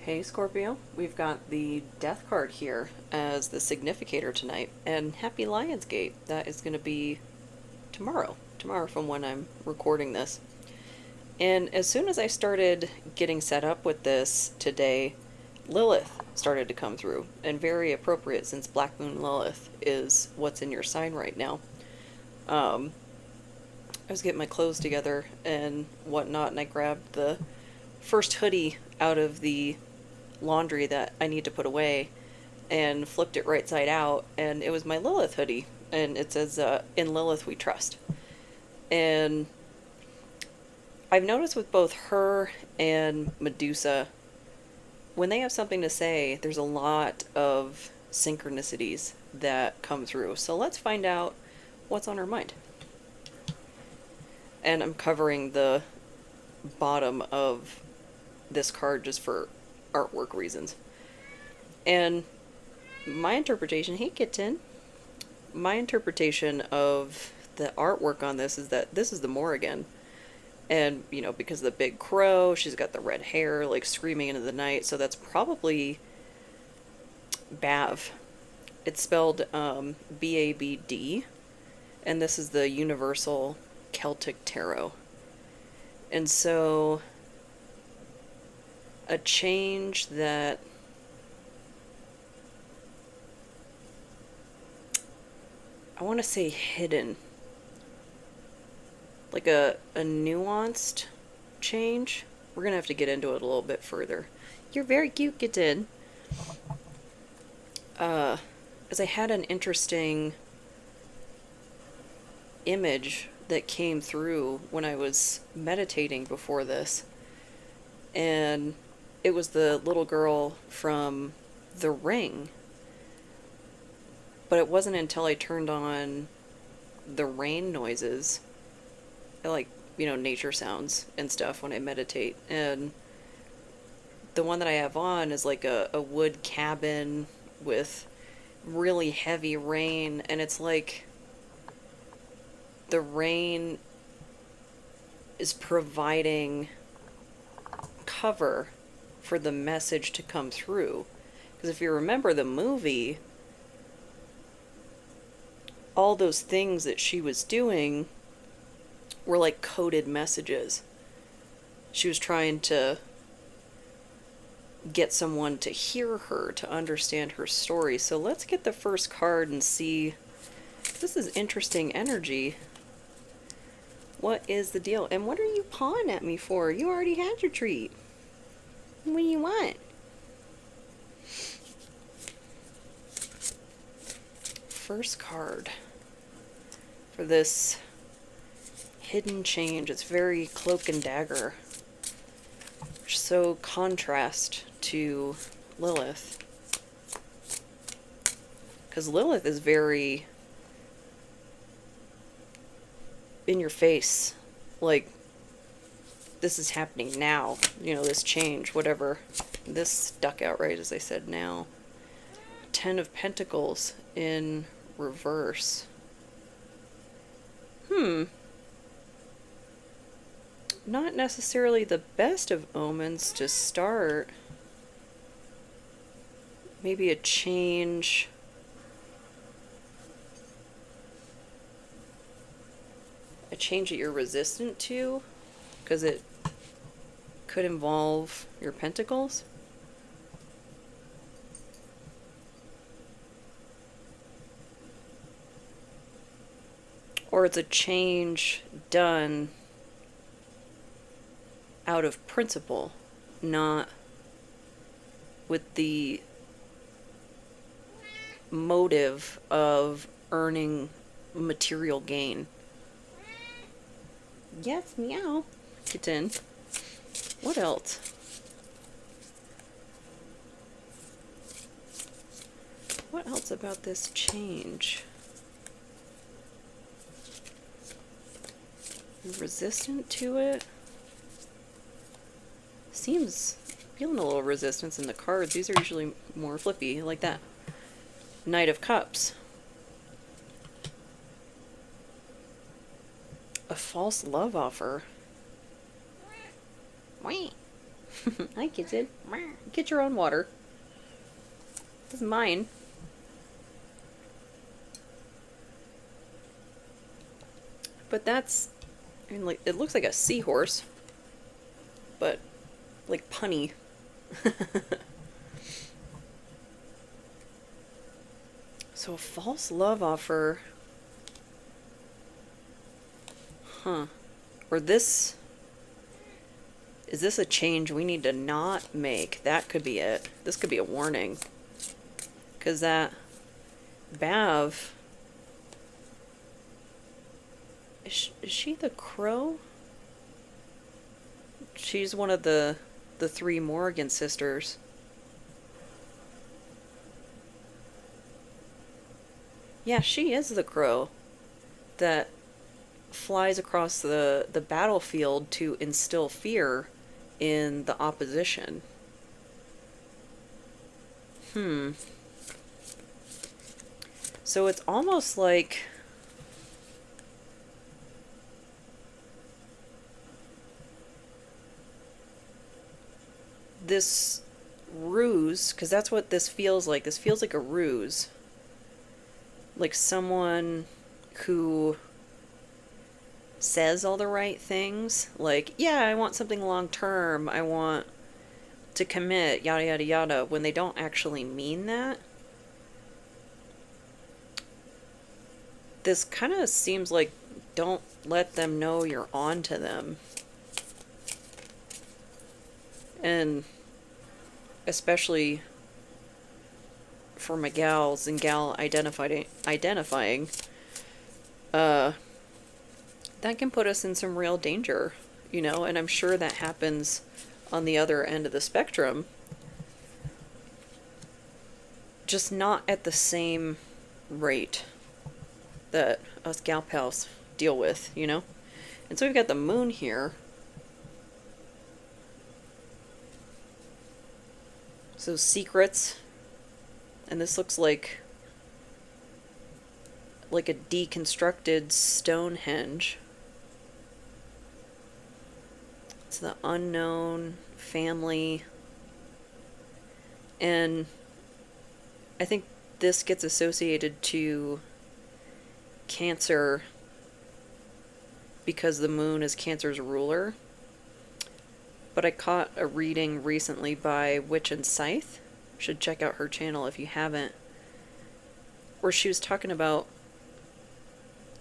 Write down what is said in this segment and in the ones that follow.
Hey Scorpio, we've got the death card here as the significator tonight, and happy Lionsgate. That is going to be tomorrow from when I'm recording this. And as soon as I started getting set up with this today, Lilith started to come through, and very appropriate since Black Moon Lilith is what's in your sign right now. Um, I was getting my clothes together and whatnot, and I grabbed the first hoodie out of the laundry that I need to put away and flipped it right side out, and it was my Lilith hoodie, and it says, In Lilith We Trust. And I've noticed with both her and Medusa, when they have something to say, there's a lot of synchronicities that come through. So let's find out what's on her mind. And I'm covering the bottom of this card just for artwork reasons. And my interpretation, hey kitten, my interpretation of the artwork on this is that this is the Morrigan. And, because of the big crow, she's got the red hair, like screaming into the night, so that's probably Bav. It's spelled Babd, and this is the Universal Celtic Tarot. And so a change that I want to say hidden, like a nuanced change. We're gonna have to get into it a little bit further. You're very cute, kitten. As I had an interesting image that came through when I was meditating before this, and it was the little girl from The Ring. But it wasn't until I turned on the rain noises, like, nature sounds and stuff when I meditate. And the one that I have on is like a wood cabin with really heavy rain, and it's like the rain is providing cover for the message to come through. Because if you remember the movie, all those things that she was doing were like coded messages. She was trying to get someone to hear her, to understand her story. So let's get the first card and see. This is interesting energy. What is the deal? And what are you pawing at me for? You already had your treat. What do you want? First card for this hidden change. It's very cloak and dagger. So contrast to Lilith. Because Lilith is very in your face. Like, this is happening now. This change, whatever. This stuck out right as I said now. Ten of Pentacles in reverse. Not necessarily the best of omens to start. Maybe a change. A change that you're resistant to, because it could involve your pentacles. Or it's a change done out of principle, not with the motive of earning material gain. Yes, meow. Kitten. What else? What else about this change? You're resistant to it? Seems feeling a little resistance in the cards. These are usually more flippy, like that. Knight of Cups. A false love offer. Wait. Hi, kitten. Get your own water. This is mine. But that's, I mean, like, it looks like a seahorse, but like punny. So a false love offer. Huh. Or this, is this a change we need to not make? That could be it. This could be a warning. Because that Bav, is she the crow? She's one of the three Morrigan sisters. Yeah, she is the crow that flies across the battlefield to instill fear in the opposition. So it's almost like this ruse, because that's what this feels like. This feels like a ruse. Like someone who says all the right things. Like, yeah, I want something long term. I want to commit, yada yada yada, when they don't actually mean that. This kind of seems like, don't let them know you're on to them. And especially for Miguel, Zingal identifying, that can put us in some real danger, you know, and I'm sure that happens on the other end of the spectrum. Just not at the same rate that us gal pals deal with, you know? And so we've got the moon here. So secrets. And this looks like a deconstructed Stonehenge. It's the unknown family. And I think this gets associated to Cancer because the moon is Cancer's ruler. But I caught a reading recently by Witch and Scythe. Should check out her channel if you haven't. Where she was talking about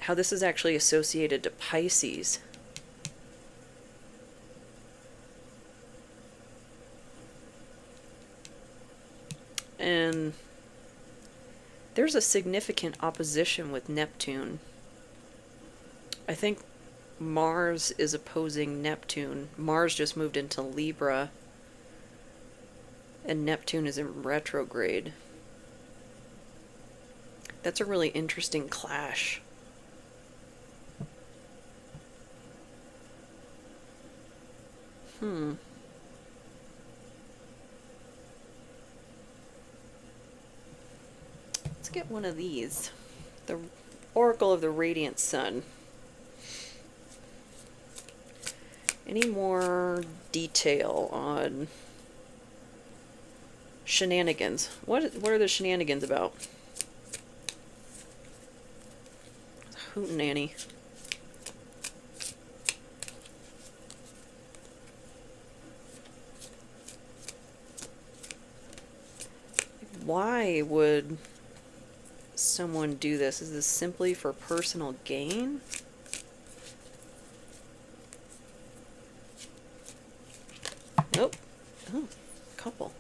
how this is actually associated to Pisces. And there's a significant opposition with Neptune. I think Mars is opposing Neptune. Mars just moved into Libra, and Neptune is in retrograde. That's a really interesting clash. Let's get one of these. The Oracle of the Radiant Sun. Any more detail on shenanigans? What are the shenanigans about? Hootenanny. Why would someone do this? Is this simply for personal gain? Nope. Oh, couple.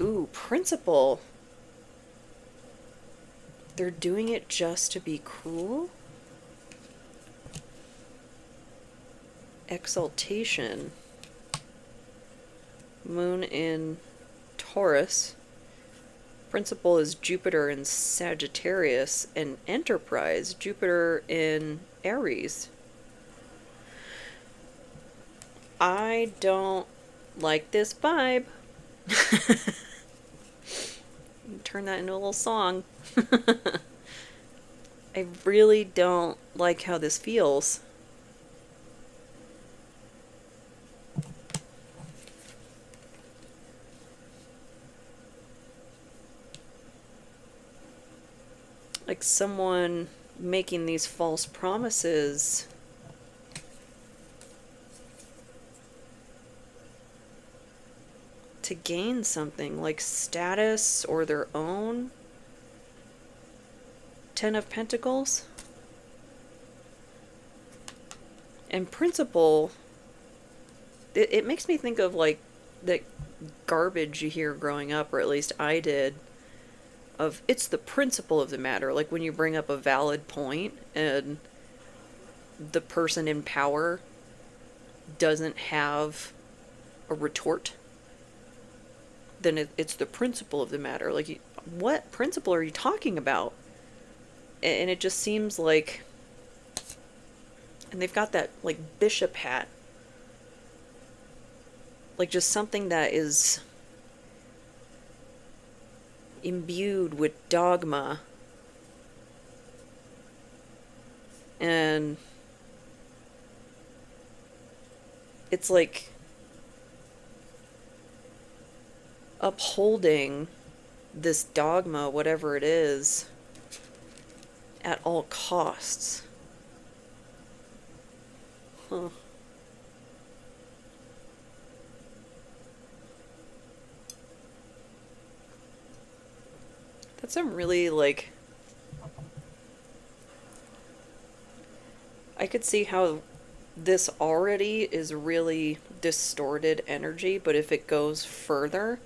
Ooh, principal. They're doing it just to be cruel? Exaltation. Moon in Taurus. Principal is Jupiter in Sagittarius, and Enterprise, Jupiter in Aries. I don't like this vibe. Turn that into a little song. I really don't like how this feels. Like someone making these false promises to gain something, like status or their own. Ten of Pentacles. And principle, it makes me think of like the garbage you hear growing up, or at least I did, of it's the principle of the matter. Like when you bring up a valid point and the person in power doesn't have a retort, then it's the principle of the matter. Like, what principle are you talking about? And it just seems like, and they've got that like bishop hat, like just something that is imbued with dogma and it's like upholding this dogma, whatever it is, at all costs. Huh. That's some really, like, I could see how this already is really distorted energy, but if it goes further,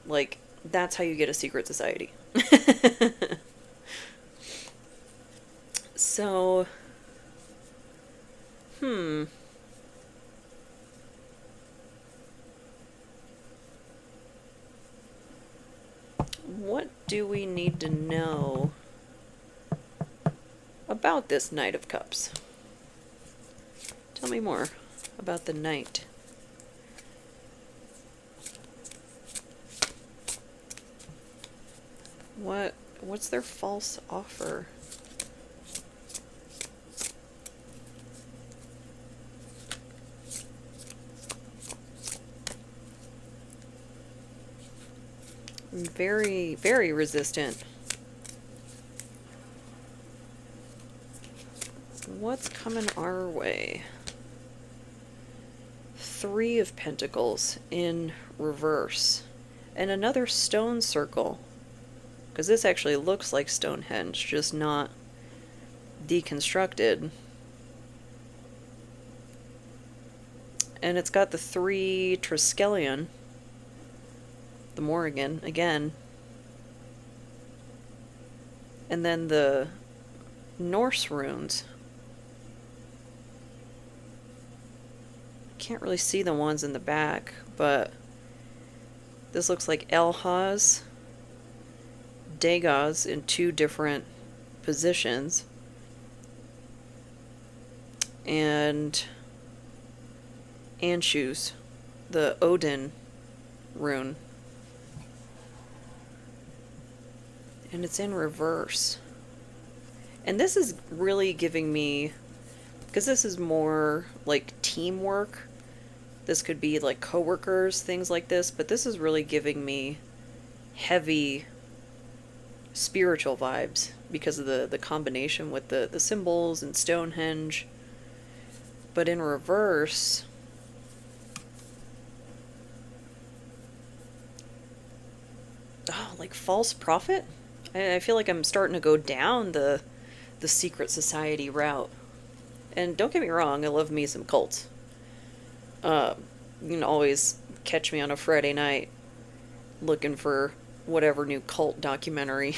like, that's how you get a secret society. So, what do we need to know about this Knight of Cups? Tell me more about the Knight. What's their false offer? Very, very resistant. What's coming our way? Three of Pentacles in reverse. And another stone circle. Because this actually looks like Stonehenge, just not deconstructed. And it's got the three Triskelion. The Morrígan, again. And then the Norse runes. Can't really see the ones in the back, but this looks like Elhaz, Dagaz in two different positions, and Anshus, the Odin rune. And it's in reverse. And this is really giving me, because this is more like teamwork. This could be like coworkers, things like this, but this is really giving me heavy spiritual vibes because of the combination with the symbols and Stonehenge. But in reverse, oh, like false prophet? I feel like I'm starting to go down the secret society route. And don't get me wrong, I love me some cults. You can always catch me on a Friday night looking for whatever new cult documentary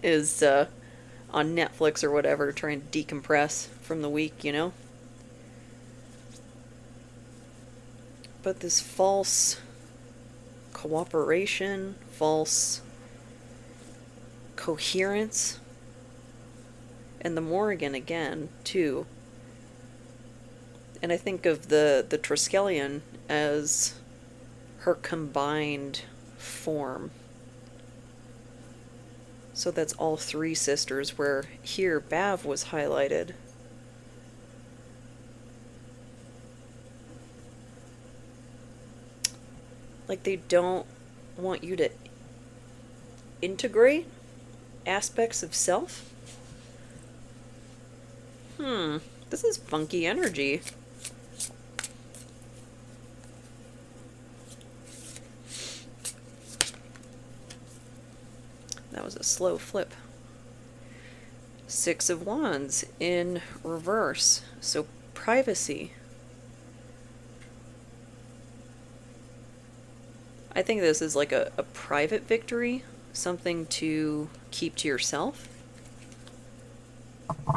is on Netflix or whatever, trying to decompress from the week, you know? But this false cooperation, false coherence, and the Morrígan again, too. And I think of the Triskelion as her combined form. So that's all three sisters, where here Bav was highlighted. Like they don't want you to integrate, aspects of self. This is funky energy. That was a slow flip. Six of Wands in reverse. So privacy. I think this is like a private victory. Something to keep to yourself.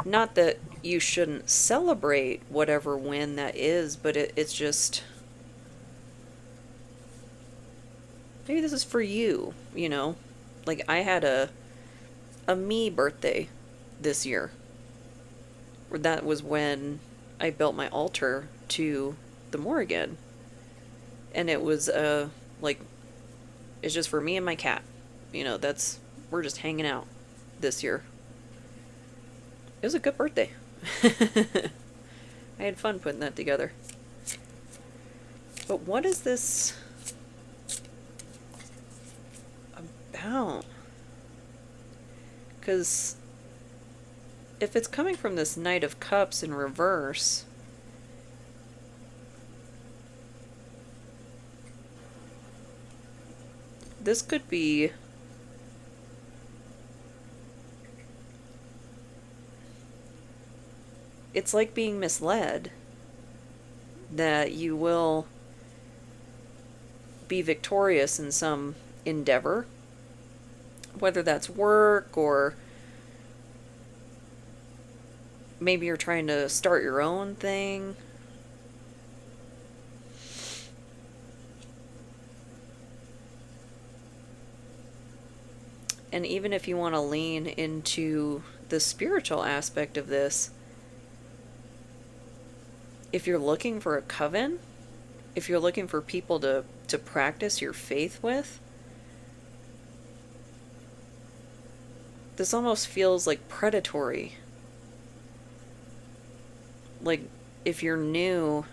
Not that you shouldn't celebrate whatever win that is, but it's just... Maybe this is for you, you know? Like, I had a me birthday this year. That was when I built my altar to the Morrígan. And it was, like, it's just for me and my cat. You know, we're just hanging out this year. It was a good birthday. I had fun putting that together. But what is this about? Because if it's coming from this Knight of Cups in reverse, this could be... It's like being misled that you will be victorious in some endeavor, whether that's work or maybe you're trying to start your own thing. And even if you want to lean into the spiritual aspect of this, if you're looking for a coven, if you're looking for people to practice your faith with, this almost feels like predatory. Like, if you're new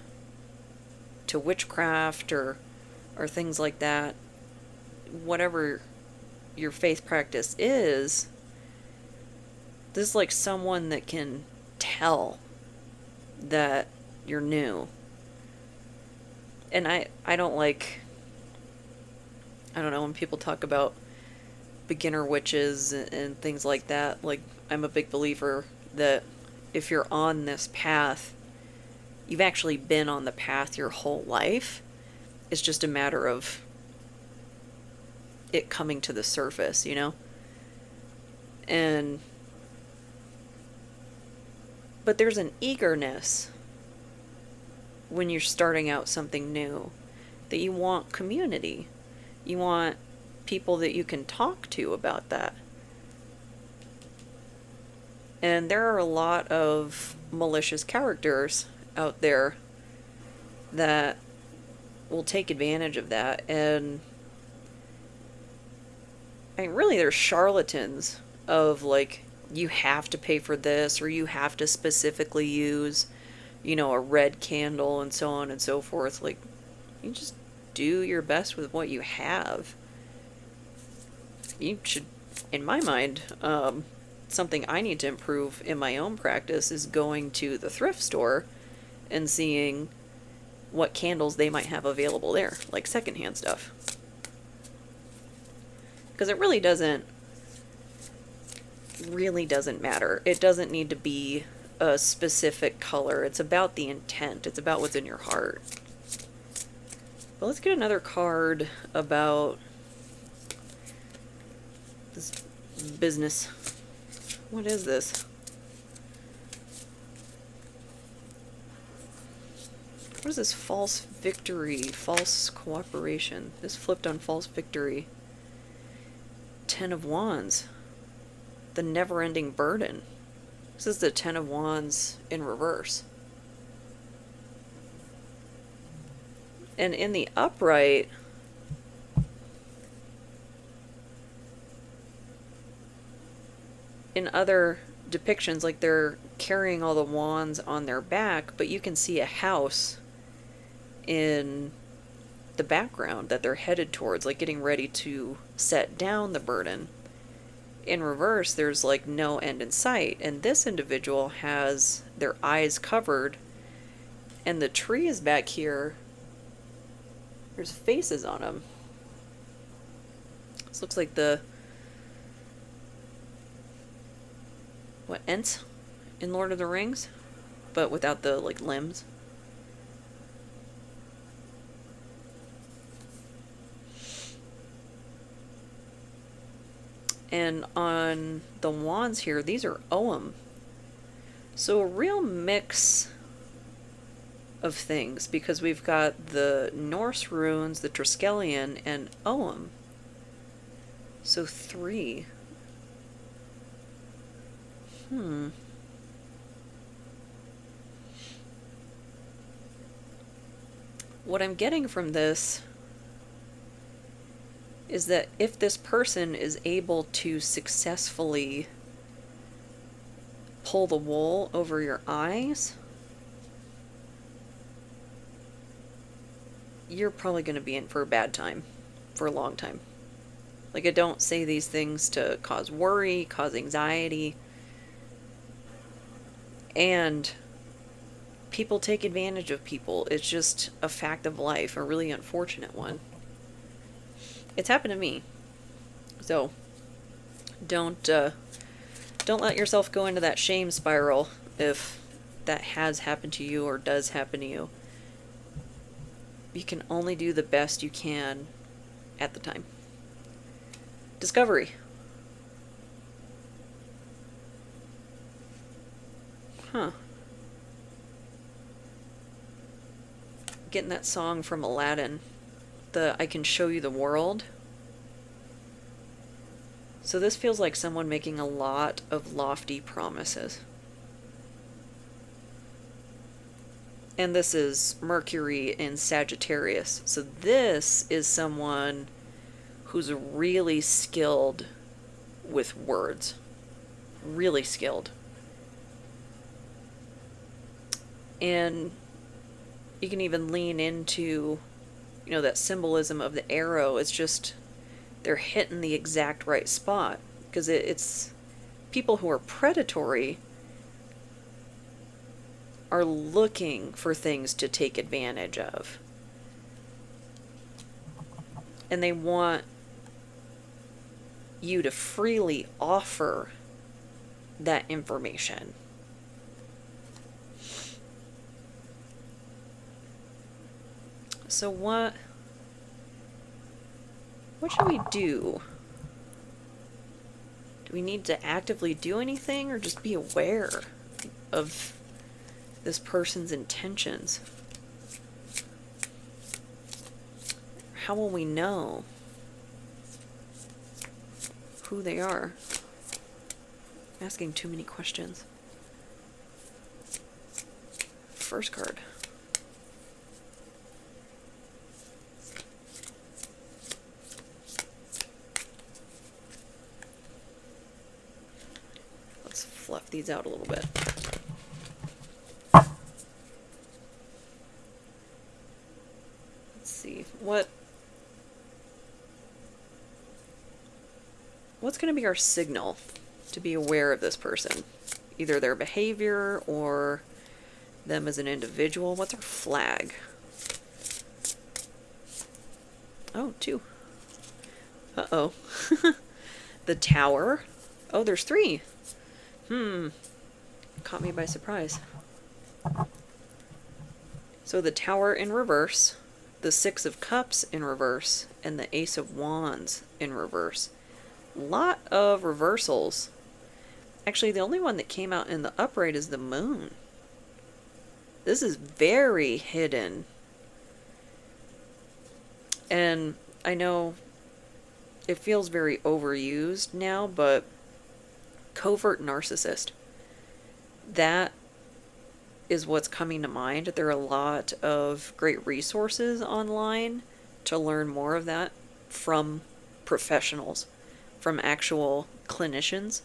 to witchcraft or things like that, whatever your faith practice is, this is like someone that can tell that you're new. And I don't like, I don't know, when people talk about beginner witches and things like that, like, I'm a big believer that if you're on this path, you've actually been on the path your whole life. It's just a matter of it coming to the surface, you know? But there's an eagerness when you're starting out something new, that you want community. You want people that you can talk to about that. And there are a lot of malicious characters out there that will take advantage of that. And I mean, really, there's charlatans of, like, you have to pay for this, or you have to specifically use, you know, a red candle and so on and so forth. Like, you just do your best with what you have. You should, in my mind, something I need to improve in my own practice is going to the thrift store and seeing what candles they might have available there, like secondhand stuff. Because it really doesn't matter. It doesn't need to be a specific color. It's about the intent. It's about what's in your heart. But let's get another card about this business. What is this? What is this? False victory, false cooperation. This flipped on false victory. 10 of Wands. The never-ending burden. This is the 10 of Wands in reverse. And in the upright, in other depictions, like, they're carrying all the wands on their back, but you can see a house in the background that they're headed towards, like getting ready to set down the burden. in reverse, there's like no end in sight. And this individual has their eyes covered, and the tree is back here. There's faces on them. This looks like the... what, Ents in Lord of the Rings? But without the, like, limbs. And on the wands here, these are Ogham. So a real mix of things, because we've got the Norse runes, the Triskelion, and Ogham. So 3. What I'm getting from this is that if this person is able to successfully pull the wool over your eyes, you're probably going to be in for a bad time for a long time. Like, I don't say these things to cause worry, cause anxiety. And people take advantage of people. It's just a fact of life, a really unfortunate one. It's happened to me. So don't let yourself go into that shame spiral if that has happened to you or does happen to you. You can only do the best you can at the time. Discovery. Getting that song from Aladdin, the I Can Show You the World. So this feels like someone making a lot of lofty promises. And this is Mercury in Sagittarius. So this is someone who's really skilled with words. Really skilled. And you can even lean into, you know, that symbolism of the arrow. It's just, they're hitting the exact right spot. Because it's people who are predatory are looking for things to take advantage of. And they want you to freely offer that information. So what should we do? Do we need to actively do anything, or just be aware of this person's intentions? How will we know who they are? I'm asking too many questions. First card. Let's fluff these out a little bit. Let's see. What's going to be our signal to be aware of this person? Either their behavior or them as an individual. What's our flag? Oh, 2. Uh-oh. The Tower. Oh, there's 3. Caught me by surprise. So the Tower in reverse, the 6 of Cups in reverse, and the Ace of Wands in reverse. Lot of reversals. Actually, the only one that came out in the upright is the Moon. This is very hidden. And I know it feels very overused now, but covert narcissist. That is what's coming to mind. There are a lot of great resources online to learn more of that from professionals, from actual clinicians.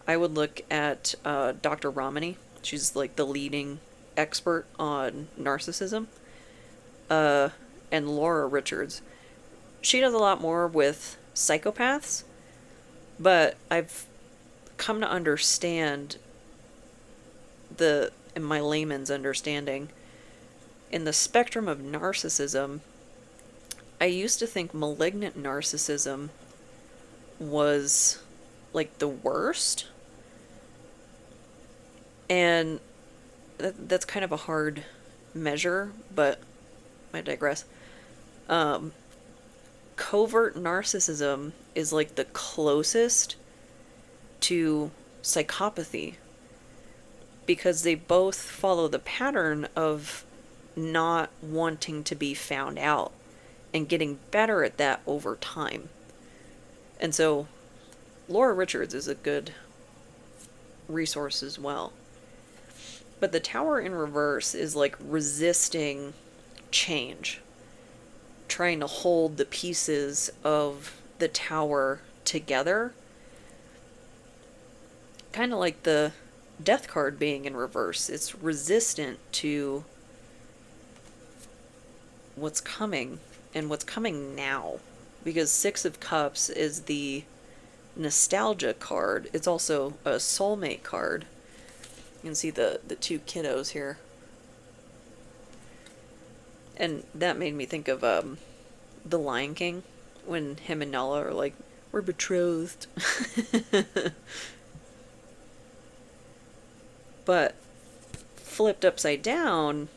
I would look at Dr. Ramani. She's like the leading expert on narcissism. And Laura Richards. She does a lot more with psychopaths, But I've come to understand in my layman's understanding, in the spectrum of narcissism, I used to think malignant narcissism was like the worst. And that's kind of a hard measure, but I digress. Covert narcissism is like the closest to psychopathy, because they both follow the pattern of not wanting to be found out and getting better at that over time. And so Laura Richards is a good resource as well. But the Tower in reverse is like resisting change, trying to hold the pieces of the tower together. Kind of like the Death card being in reverse. It's resistant to what's coming and what's coming now. Because Six of Cups is the nostalgia card. It's also a soulmate card. You can see the two kiddos here. And that made me think of The Lion King, when him and Nala are like, we're betrothed. But flipped upside down,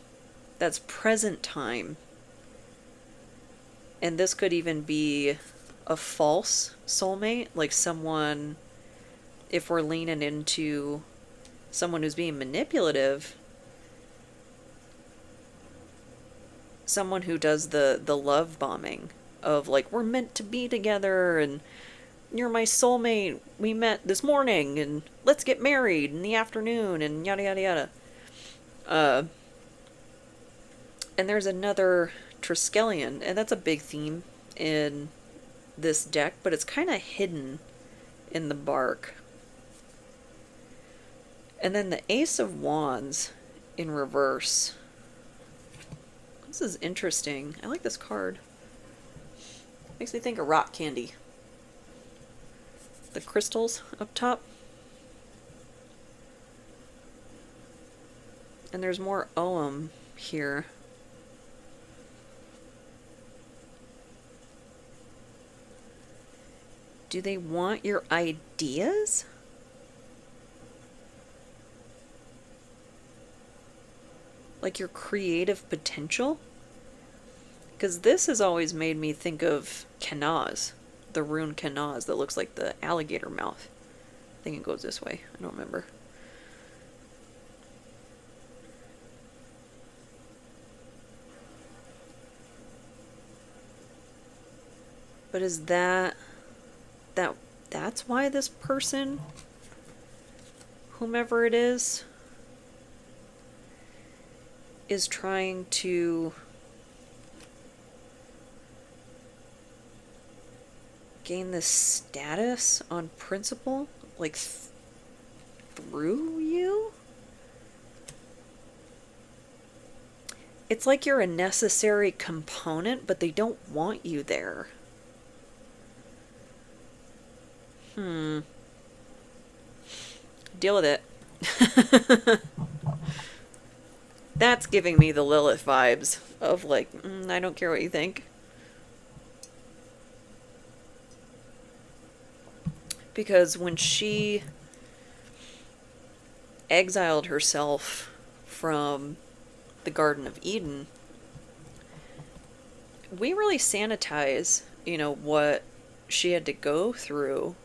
that's present time. And this could even be a false soulmate, like someone, if we're leaning into someone who's being manipulative, someone who does the love bombing of like, we're meant to be together and you're my soulmate, we met this morning and let's get married in the afternoon and yada yada yada. And there's another Triskelion, and that's a big theme in this deck, but it's kind of hidden in the bark. And then the Ace of Wands in reverse. This is interesting. I like this card. Makes me think of rock candy. The crystals up top. And there's more Ogham here. Do they want your ideas? Like your creative potential? Because this has always made me think of Kanaz, the rune Kanaz that looks like the alligator mouth. I think it goes this way. I don't remember. But is that's why this person, whomever it is trying to gain this status on principle, like through you? It's like you're a necessary component, but they don't want you there. Deal with it. That's giving me the Lilith vibes of like, I don't care what you think. Because when she exiled herself from the Garden of Eden, we really sanitize, what she had to go through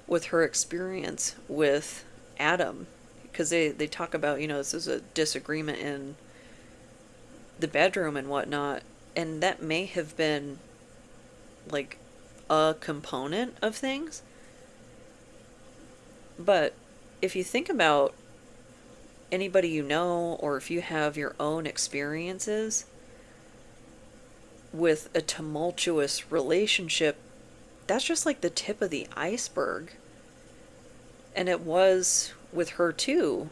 with her experience with Adam. Because they talk about, this is a disagreement in the bedroom and whatnot. And that may have been like a component of things. But if you think about anybody you know, or if you have your own experiences with a tumultuous relationship, that's just like the tip of the iceberg. And it was with her too.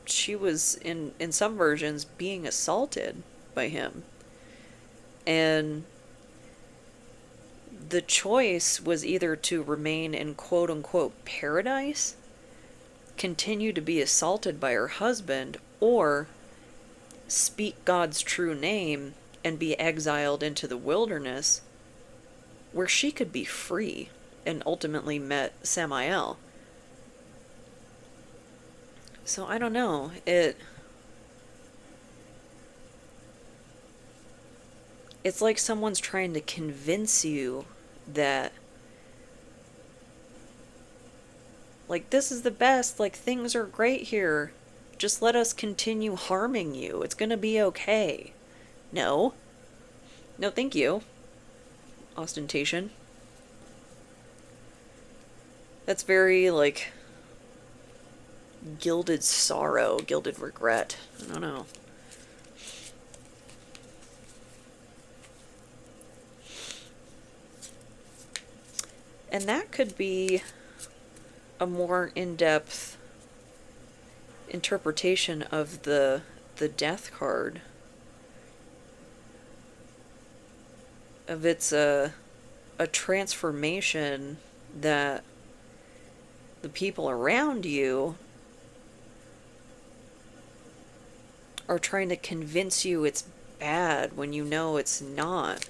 She was in some versions being assaulted by him. And the choice was either to remain in quote-unquote paradise, continue to be assaulted by her husband, or speak God's true name and be exiled into the wilderness, where she could be free and ultimately met Samael. So I don't know. It's like someone's trying to convince you that, like, this is the best, like, things are great here. Just let us continue harming you. It's gonna be okay. No. No, thank you. Ostentation. That's very, like, gilded sorrow, gilded regret. I don't know. And that could be a more in-depth interpretation of the death card. Of it's a transformation that the people around you are trying to convince you it's bad when you know it's not.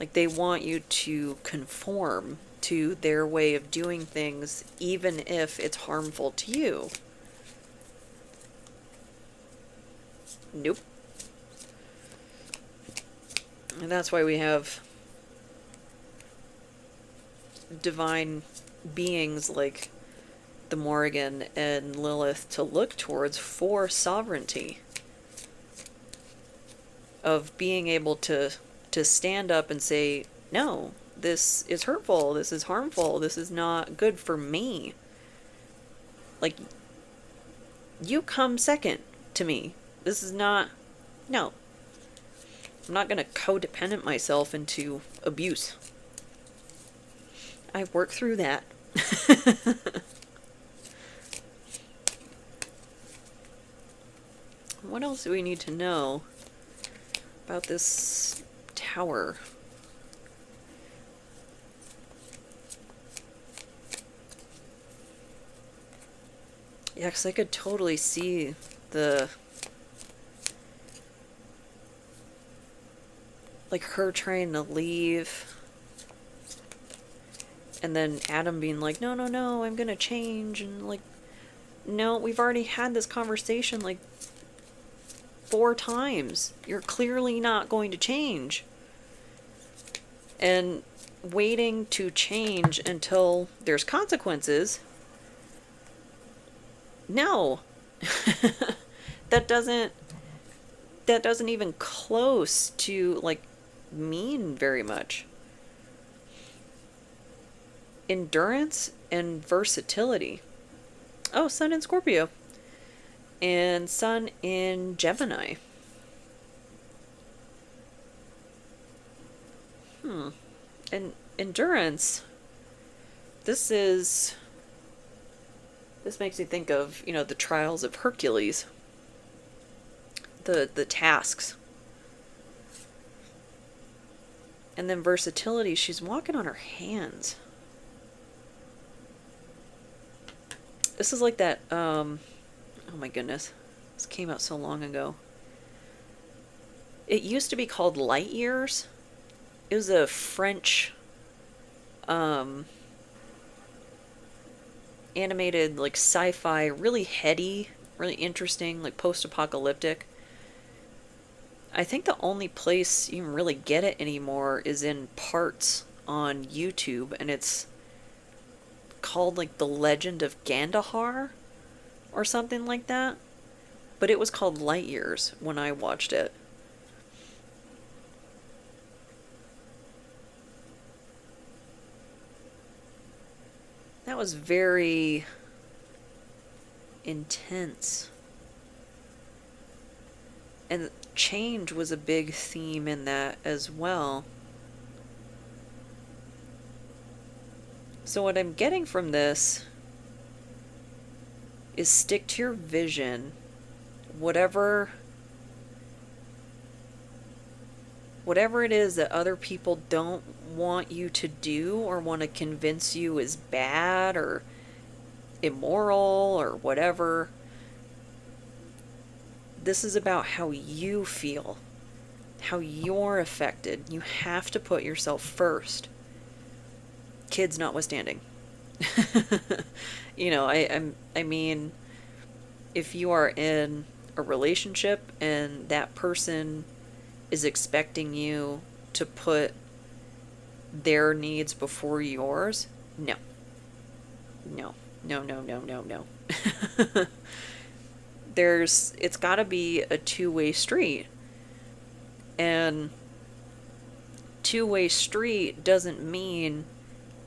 Like, they want you to conform to their way of doing things, even if it's harmful to you. Nope. And that's why we have divine beings like the Morrígan and Lilith to look towards for sovereignty. Of being able to stand up and say, no, this is hurtful, this is harmful, this is not good for me. Like, you come second to me. This is not, no. I'm not going to codependent myself into abuse. I've worked through that. What else do we need to know about this tower? Yeah, because I could totally see the... like, her trying to leave. And then Adam being like, no, no, no, I'm gonna change. And like, no, we've already had this conversation like 4 times. You're clearly not going to change. And waiting to change until there's consequences. No. that doesn't even close to like mean very much. Endurance and versatility. Oh, Sun in Scorpio. And Sun in Gemini. And endurance. This makes me think of, you know, the trials of Hercules. The tasks. And then versatility, she's walking on her hands. This is like that, oh my goodness. This came out so long ago. It used to be called Light Years. It was a French, animated, like, sci-fi, really heady, really interesting, like, post-apocalyptic. I think the only place you can really get it anymore is in parts on YouTube, and it's called, like, The Legend of Gandahar, or something like that. But it was called Light Years when I watched it. That was very intense. And change was a big theme in that as well. So what I'm getting from this is stick to your vision. Whatever whatever it is that other people don't want you to do or want to convince you is bad or immoral or whatever, this is about how you feel, how you're affected. You have to put yourself first. Kids notwithstanding. You know, I mean, if you are in a relationship and that person is expecting you to put their needs before yours, no. No. No, no, no, no, no. It's got to be a two-way street. And two-way street doesn't mean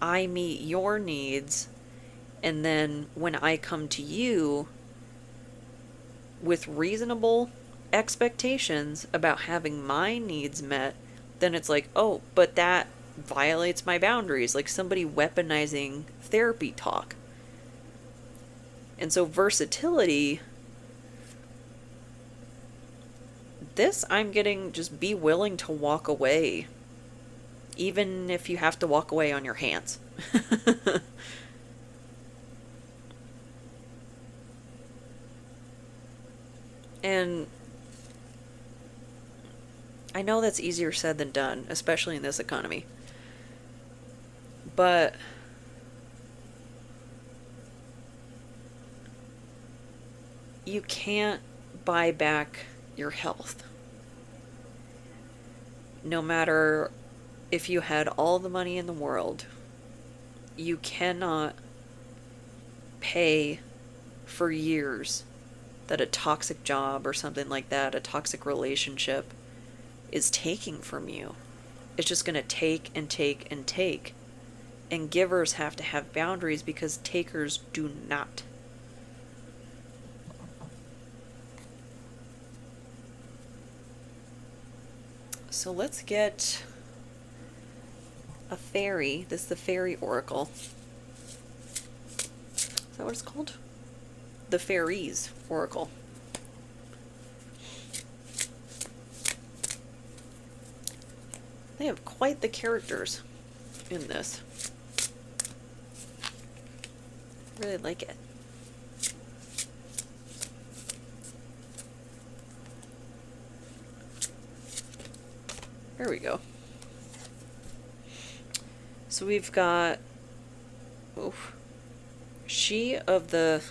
I meet your needs and then when I come to you with reasonable expectations about having my needs met, then it's like, oh, but that violates my boundaries, like somebody weaponizing therapy talk. And so versatility, this I'm getting, just be willing to walk away, even if you have to walk away on your hands. And I know that's easier said than done, especially in this economy. But you can't buy back your health. No matter if you had all the money in the world, you cannot pay for years that a toxic job or something like that, a toxic relationship, is taking from you. It's just going to take and take and take. And givers have to have boundaries because takers do not. So let's get a fairy. This is the fairy oracle. Is that what it's called? The fairies oracle. They have quite the characters in this. Really like it. There we go. So we've got She of the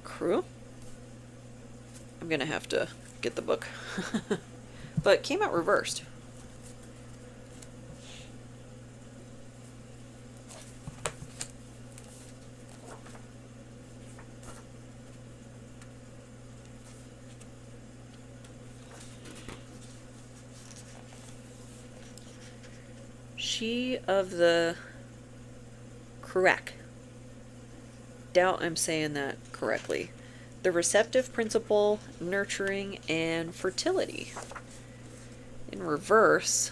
Crew. I'm gonna have to get the book. But it came out reversed. She of the Cruac. Doubt I'm saying that correctly. The receptive principle, nurturing, and fertility. In reverse,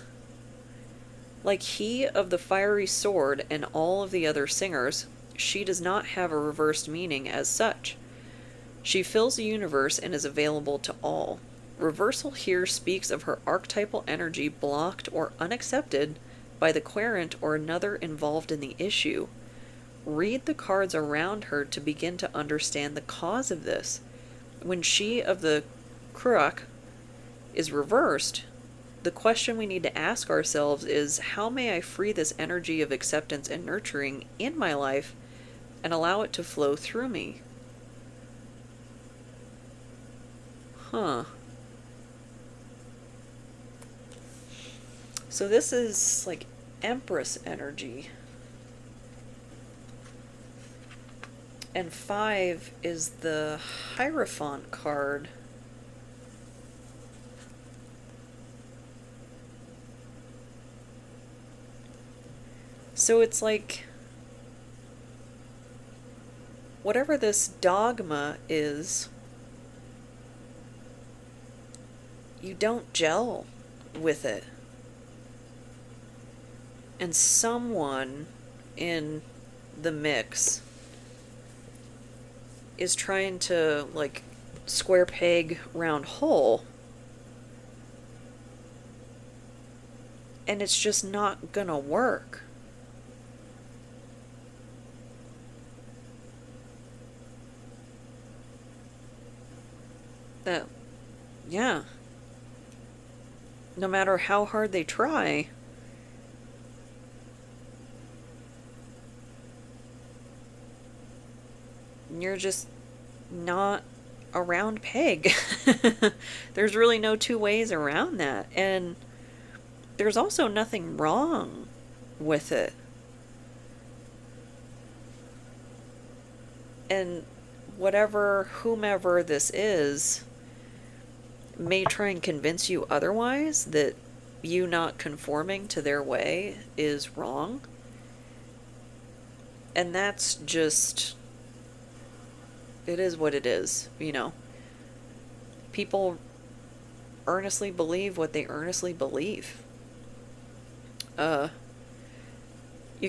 like he of the fiery sword and all of the other singers, she does not have a reversed meaning as such. She fills the universe and is available to all. Reversal here speaks of her archetypal energy blocked or unaccepted by the querent or another involved in the issue. Read the cards around her to begin to understand the cause of this. When she of the Cruac is reversed, the question we need to ask ourselves is, how may I free this energy of acceptance and nurturing in my life and allow it to flow through me? So this is like Empress energy. And 5 is the Hierophant card. So it's like, whatever this dogma is, you don't gel with it. And someone in the mix is trying to, like, square peg round hole And it's just not gonna work. That, yeah. No matter how hard they try, you're just not a round peg. There's really no two ways around that. And there's also nothing wrong with it. And whomever this is, may try and convince you otherwise, that you not conforming to their way is wrong. And that's just, it is what it is, you know. People earnestly believe what they earnestly believe. You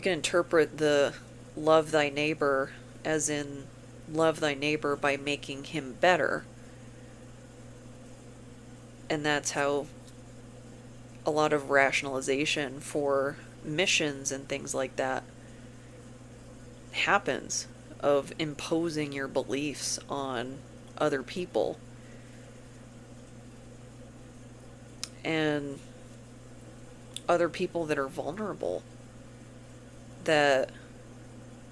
can interpret the love thy neighbor as in love thy neighbor by making him better. And that's how a lot of rationalization for missions and things like that happens, of imposing your beliefs on other people. And other people that are vulnerable, that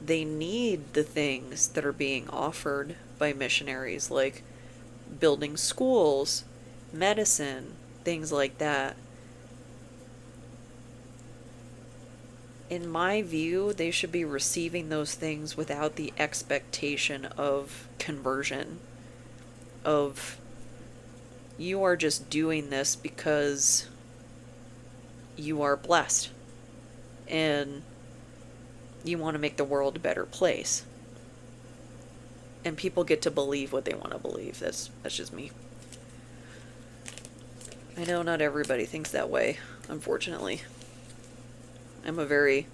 they need the things that are being offered by missionaries, like building schools, medicine, things like that. In my view, they should be receiving those things without the expectation of conversion, of you are just doing this because you are blessed and you want to make the world a better place. And people get to believe what they want to believe. That's just me. I know not everybody thinks that way, unfortunately. I'm a very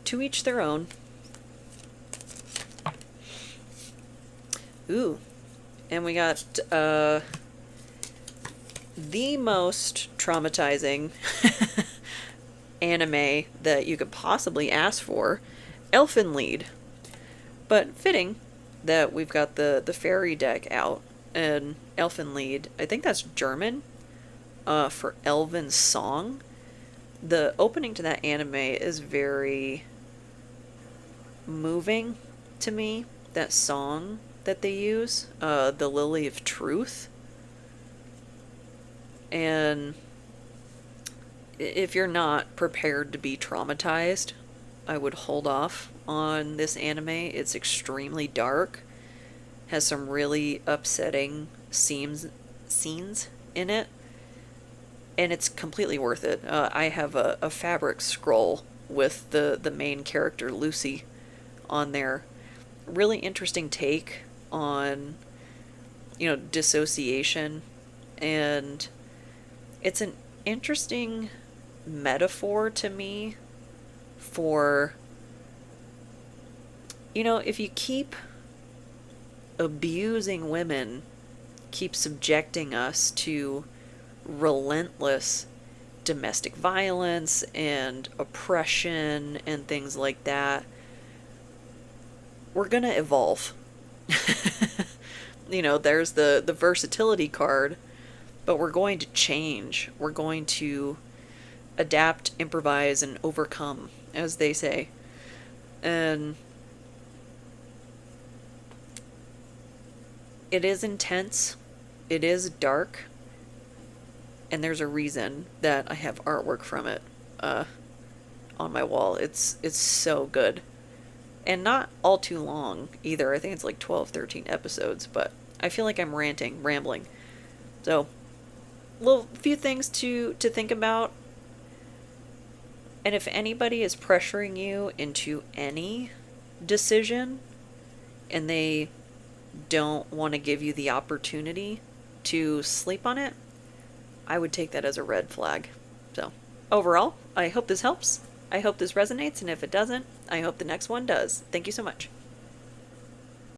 to each their own. Ooh. And we got the most traumatizing anime that you could possibly ask for, Elfen Lied. But fitting that we've got the fairy deck out, and Elfen Lied, I think that's German, for Elven Song. The opening to that anime is very moving to me. That song that they use, the Lily of Truth. And if you're not prepared to be traumatized, I would hold off on this anime. It's extremely dark, has some really upsetting scenes in it, and it's completely worth it. I have a fabric scroll with the main character, Lucy, on there. Really interesting take on, dissociation, and it's an interesting metaphor to me for, if you keep abusing women, keep subjecting us to relentless domestic violence and oppression and things like that, we're gonna evolve. There's the versatility card, but we're going to change. We're going to adapt, improvise, and overcome, as they say. And it is intense. It is dark. And there's a reason that I have artwork from it on my wall. It's so good. And not all too long either. I think it's like 12, 13 episodes, but I feel like I'm rambling. So, few things to think about. And if anybody is pressuring you into any decision and they don't want to give you the opportunity to sleep on it, I would take that as a red flag. So, overall, I hope this helps. I hope this resonates, and if it doesn't, I hope the next one does. Thank you so much.